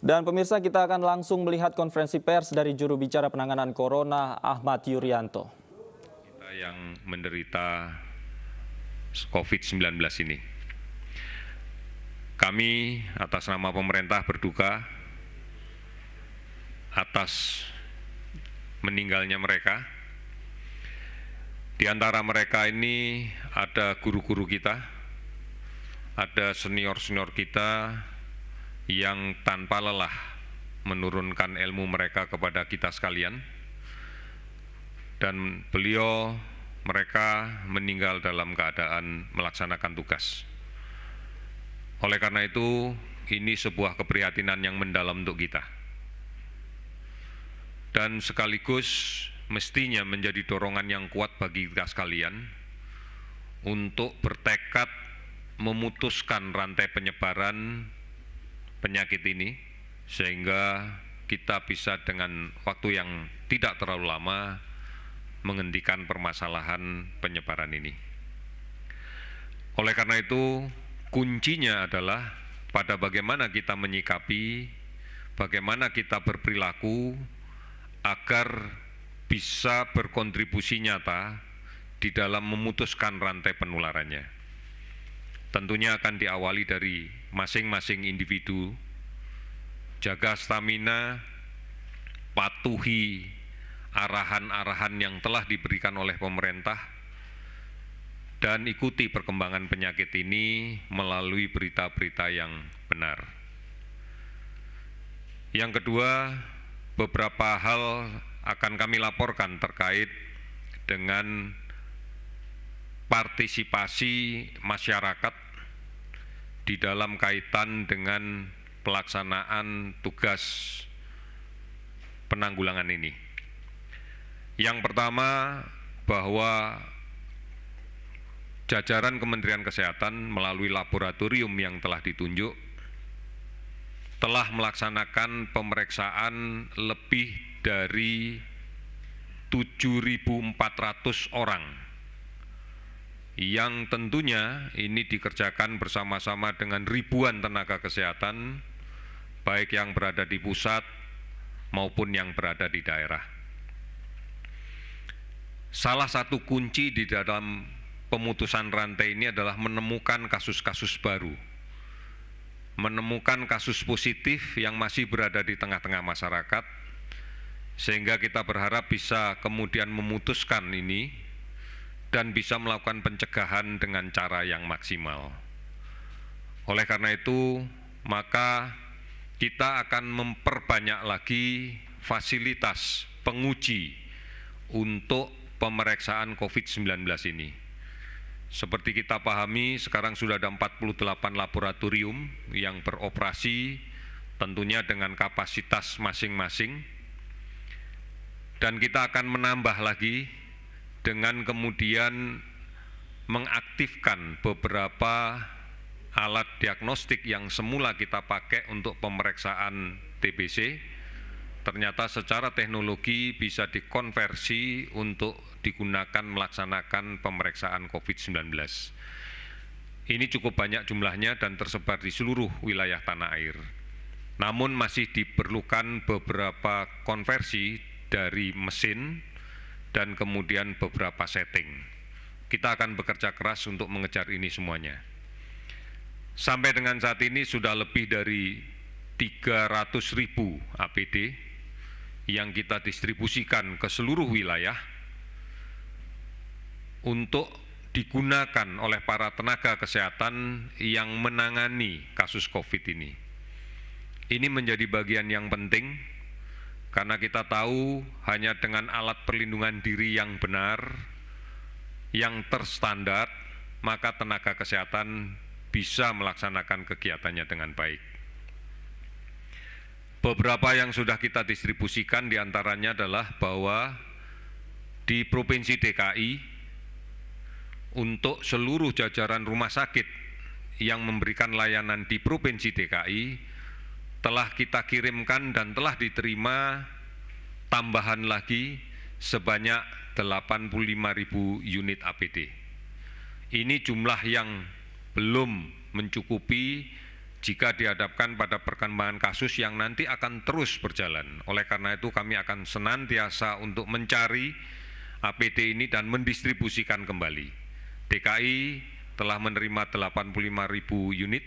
Dan pemirsa, kita akan langsung melihat konferensi pers dari juru bicara penanganan corona Ahmad Yuryanto. Kita yang menderita COVID-19 ini. Kami atas nama pemerintah berduka atas meninggalnya mereka. Di antara mereka ini ada guru-guru kita, ada senior-senior kita yang tanpa lelah menurunkan ilmu mereka kepada kita sekalian. Dan mereka meninggal dalam keadaan melaksanakan tugas. Oleh karena itu, ini sebuah keprihatinan yang mendalam untuk kita. Dan sekaligus mestinya menjadi dorongan yang kuat bagi kita sekalian untuk bertekad memutuskan rantai penyebaran penyakit ini, sehingga kita bisa dengan waktu yang tidak terlalu lama menghentikan permasalahan penyebaran ini. Oleh karena itu, kuncinya adalah pada bagaimana kita menyikapi, bagaimana kita berperilaku agar bisa berkontribusi nyata di dalam memutuskan rantai penularannya. Tentunya akan diawali dari masing-masing individu, jaga stamina, patuhi arahan-arahan yang telah diberikan oleh pemerintah, dan ikuti perkembangan penyakit ini melalui berita-berita yang benar. Yang kedua, beberapa hal akan kami laporkan terkait dengan partisipasi masyarakat di dalam kaitan dengan pelaksanaan tugas penanggulangan ini. Yang pertama, bahwa jajaran Kementerian Kesehatan melalui laboratorium yang telah ditunjuk telah melaksanakan pemeriksaan lebih dari 7.400 orang, yang tentunya ini dikerjakan bersama-sama dengan ribuan tenaga kesehatan, baik yang berada di pusat maupun yang berada di daerah. Salah satu kunci di dalam pemutusan rantai ini adalah menemukan kasus-kasus baru, menemukan kasus positif yang masih berada di tengah-tengah masyarakat, sehingga kita berharap bisa kemudian memutuskan ini dan bisa melakukan pencegahan dengan cara yang maksimal. Oleh karena itu, maka kita akan memperbanyak lagi fasilitas penguji untuk pemeriksaan COVID-19 ini. Seperti kita pahami, sekarang sudah ada 48 laboratorium yang beroperasi, tentunya dengan kapasitas masing-masing, dan kita akan menambah lagi dengan kemudian mengaktifkan beberapa alat diagnostik yang semula kita pakai untuk pemeriksaan TBC, ternyata secara teknologi bisa dikonversi untuk digunakan melaksanakan pemeriksaan COVID-19. Ini cukup banyak jumlahnya dan tersebar di seluruh wilayah tanah air. Namun masih diperlukan beberapa konversi dari mesin dan kemudian beberapa setting. Kita akan bekerja keras untuk mengejar ini semuanya. Sampai dengan saat ini sudah lebih dari 300.000 APD yang kita distribusikan ke seluruh wilayah untuk digunakan oleh para tenaga kesehatan yang menangani kasus COVID ini. Ini menjadi bagian yang penting karena kita tahu hanya dengan alat perlindungan diri yang benar, yang terstandar, maka tenaga kesehatan bisa melaksanakan kegiatannya dengan baik. Beberapa yang sudah kita distribusikan diantaranya adalah bahwa di Provinsi DKI, untuk seluruh jajaran rumah sakit yang memberikan layanan di Provinsi DKI, telah kita kirimkan dan telah diterima tambahan lagi sebanyak 85.000 unit APD. Ini jumlah yang belum mencukupi jika dihadapkan pada perkembangan kasus yang nanti akan terus berjalan. Oleh karena itu kami akan senantiasa untuk mencari APD ini dan mendistribusikan kembali. DKI telah menerima 85.000 unit,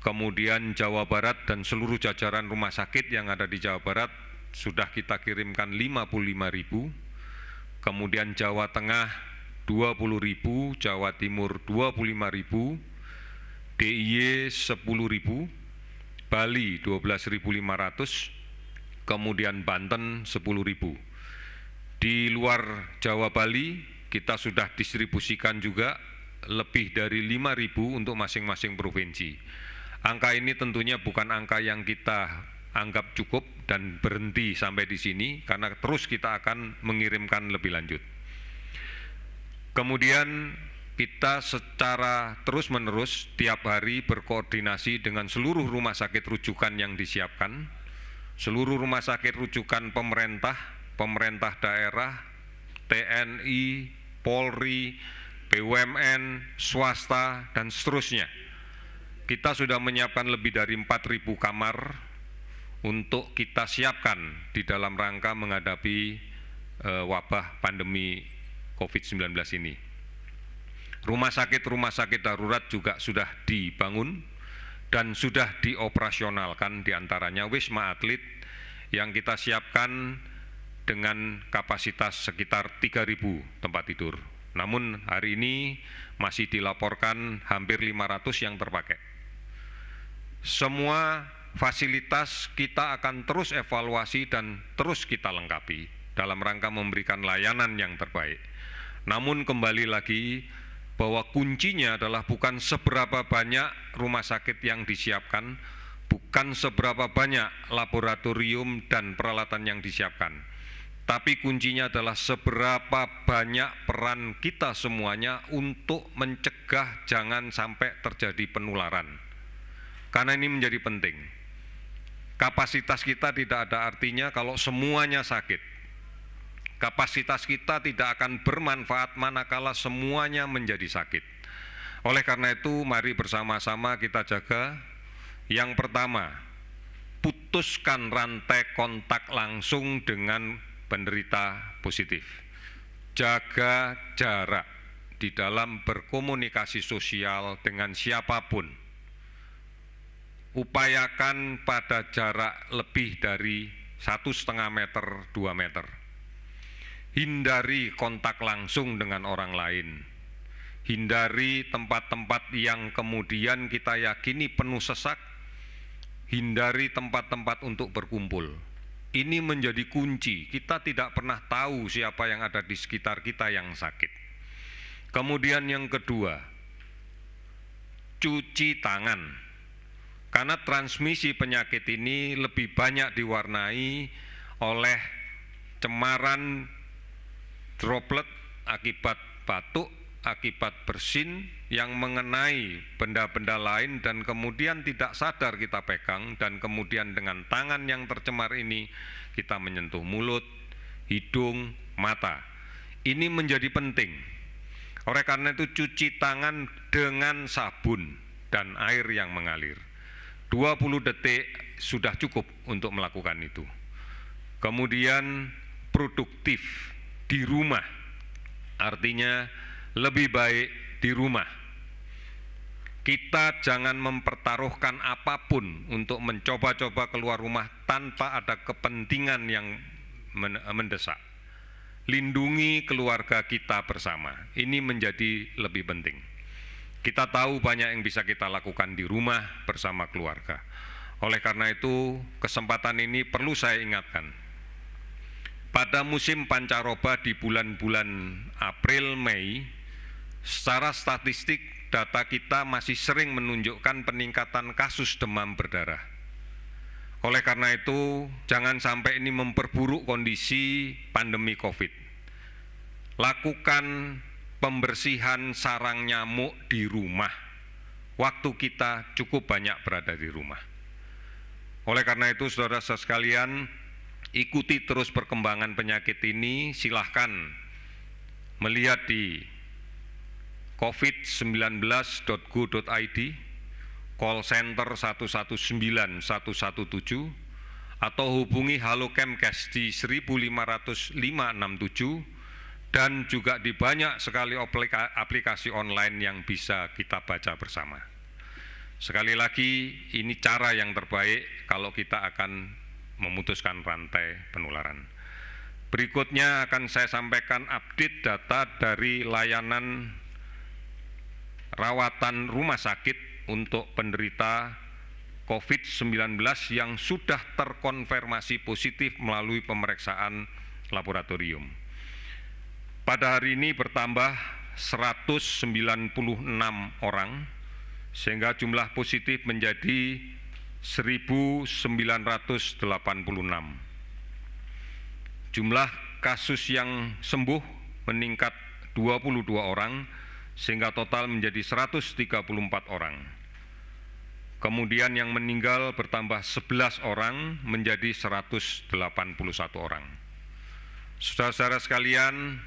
kemudian Jawa Barat dan seluruh jajaran rumah sakit yang ada di Jawa Barat sudah kita kirimkan 55.000, kemudian Jawa Tengah 20.000, Jawa Timur 25.000, DIY 10.000, Bali 12.500, kemudian Banten 10.000. Di luar Jawa Bali kita sudah distribusikan juga lebih dari 5.000 untuk masing-masing provinsi. Angka ini tentunya bukan angka yang kita anggap cukup dan berhenti sampai di sini, karena terus kita akan mengirimkan lebih lanjut. Kemudian kita secara terus-menerus tiap hari berkoordinasi dengan seluruh rumah sakit rujukan yang disiapkan, seluruh rumah sakit rujukan pemerintah, pemerintah daerah, TNI, Polri, BUMN, swasta, dan seterusnya. Kita sudah menyiapkan lebih dari 4.000 kamar untuk kita siapkan di dalam rangka menghadapi wabah pandemi COVID-19 ini. Rumah sakit darurat juga sudah dibangun dan sudah dioperasionalkan, diantaranya Wisma Atlet yang kita siapkan dengan kapasitas sekitar 3.000 tempat tidur. Namun hari ini masih dilaporkan hampir 500 yang terpakai. Semua fasilitas kita akan terus evaluasi dan terus kita lengkapi dalam rangka memberikan layanan yang terbaik. Namun kembali lagi, bahwa kuncinya adalah bukan seberapa banyak rumah sakit yang disiapkan, bukan seberapa banyak laboratorium dan peralatan yang disiapkan, tapi kuncinya adalah seberapa banyak peran kita semuanya untuk mencegah jangan sampai terjadi penularan. Karena ini menjadi penting. Kapasitas kita tidak ada artinya kalau semuanya sakit. Kapasitas kita tidak akan bermanfaat manakala semuanya menjadi sakit. Oleh karena itu, mari bersama-sama kita jaga. Yang pertama, putuskan rantai kontak langsung dengan penderita positif. Jaga jarak di dalam berkomunikasi sosial dengan siapapun. Upayakan pada jarak lebih dari 1,5 meter, 2 meter. Hindari kontak langsung dengan orang lain. Hindari tempat-tempat yang kemudian kita yakini penuh sesak. Hindari tempat-tempat untuk berkumpul. Ini menjadi kunci. Kita tidak pernah tahu siapa yang ada di sekitar kita yang sakit. Kemudian yang kedua, cuci tangan. Karena transmisi penyakit ini lebih banyak diwarnai oleh cemaran droplet akibat batuk, akibat bersin yang mengenai benda-benda lain dan kemudian tidak sadar kita pegang, dan kemudian dengan tangan yang tercemar ini kita menyentuh mulut, hidung, mata. Ini menjadi penting. Oleh karena itu cuci tangan dengan sabun dan air yang mengalir. 20 detik sudah cukup untuk melakukan itu. Kemudian produktif di rumah, artinya lebih baik di rumah. Kita jangan mempertaruhkan apapun untuk mencoba-coba keluar rumah tanpa ada kepentingan yang mendesak. Lindungi keluarga kita bersama, ini menjadi lebih penting. Kita tahu banyak yang bisa kita lakukan di rumah bersama keluarga. Oleh karena itu, kesempatan ini perlu saya ingatkan. Pada musim pancaroba di bulan-bulan April, Mei, secara statistik data kita masih sering menunjukkan peningkatan kasus demam berdarah. Oleh karena itu, jangan sampai ini memperburuk kondisi pandemi COVID. Lakukan pembersihan sarang nyamuk di rumah. Waktu kita cukup banyak berada di rumah. Oleh karena itu, saudara-saudara sekalian, ikuti terus perkembangan penyakit ini. Silahkan melihat di covid19.go.id, call center 119 117 atau hubungi Halo Kemkes di 1500567 dan juga di banyak sekali aplikasi online yang bisa kita baca bersama. Sekali lagi, ini cara yang terbaik kalau kita akan memutuskan rantai penularan. Berikutnya akan saya sampaikan update data dari layanan rawatan rumah sakit untuk penderita COVID-19 yang sudah terkonfirmasi positif melalui pemeriksaan laboratorium. Pada hari ini bertambah 196 orang, sehingga jumlah positif menjadi 1.986. Jumlah kasus yang sembuh meningkat 22 orang, sehingga total menjadi 134 orang. Kemudian yang meninggal bertambah 11 orang menjadi 181 orang. Saudara-saudara sekalian,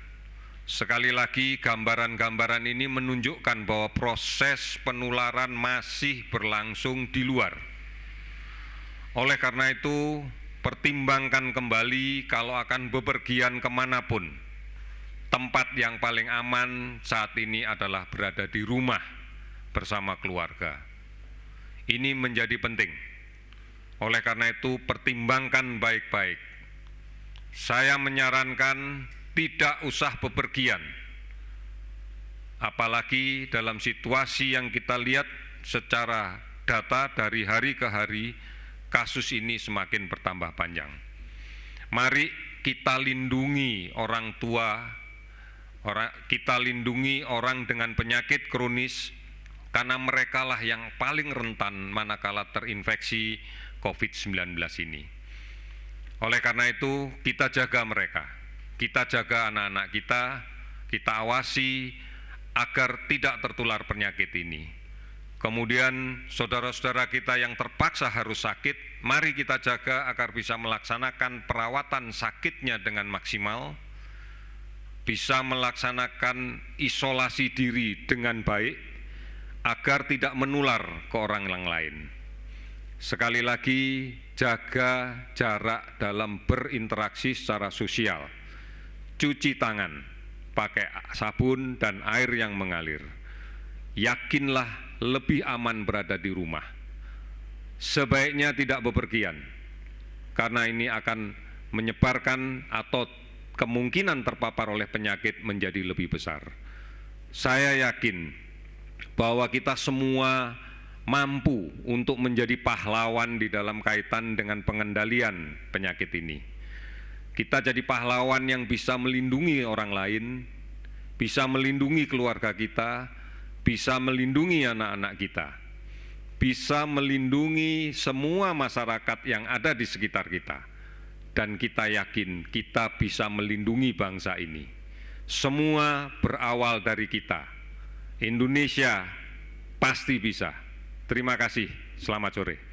sekali lagi gambaran-gambaran ini menunjukkan bahwa proses penularan masih berlangsung di luar. Oleh karena itu, pertimbangkan kembali kalau akan bepergian kemanapun. Tempat yang paling aman saat ini adalah berada di rumah bersama keluarga. Ini menjadi penting. Oleh karena itu, pertimbangkan baik-baik. Saya menyarankan tidak usah bepergian. Apalagi dalam situasi yang kita lihat secara data dari hari ke hari, kasus ini semakin bertambah panjang. Mari kita lindungi orang tua, kita lindungi orang dengan penyakit kronis, karena merekalah yang paling rentan manakala terinfeksi COVID-19 ini. Oleh karena itu, kita jaga mereka, kita jaga anak-anak kita awasi agar tidak tertular penyakit ini. Kemudian saudara-saudara kita yang terpaksa harus sakit, mari kita jaga agar bisa melaksanakan perawatan sakitnya dengan maksimal, bisa melaksanakan isolasi diri dengan baik, agar tidak menular ke orang yang lain. Sekali lagi, jaga jarak dalam berinteraksi secara sosial. Cuci tangan, pakai sabun dan air yang mengalir. Yakinlah lebih aman berada di rumah. Sebaiknya tidak bepergian, karena ini akan menyebarkan atau kemungkinan terpapar oleh penyakit menjadi lebih besar. Saya yakin bahwa kita semua mampu untuk menjadi pahlawan di dalam kaitan dengan pengendalian penyakit ini. Kita jadi pahlawan yang bisa melindungi orang lain, bisa melindungi keluarga kita, bisa melindungi anak-anak kita, bisa melindungi semua masyarakat yang ada di sekitar kita. Dan kita yakin kita bisa melindungi bangsa ini. Semua berawal dari kita. Indonesia pasti bisa. Terima kasih. Selamat sore.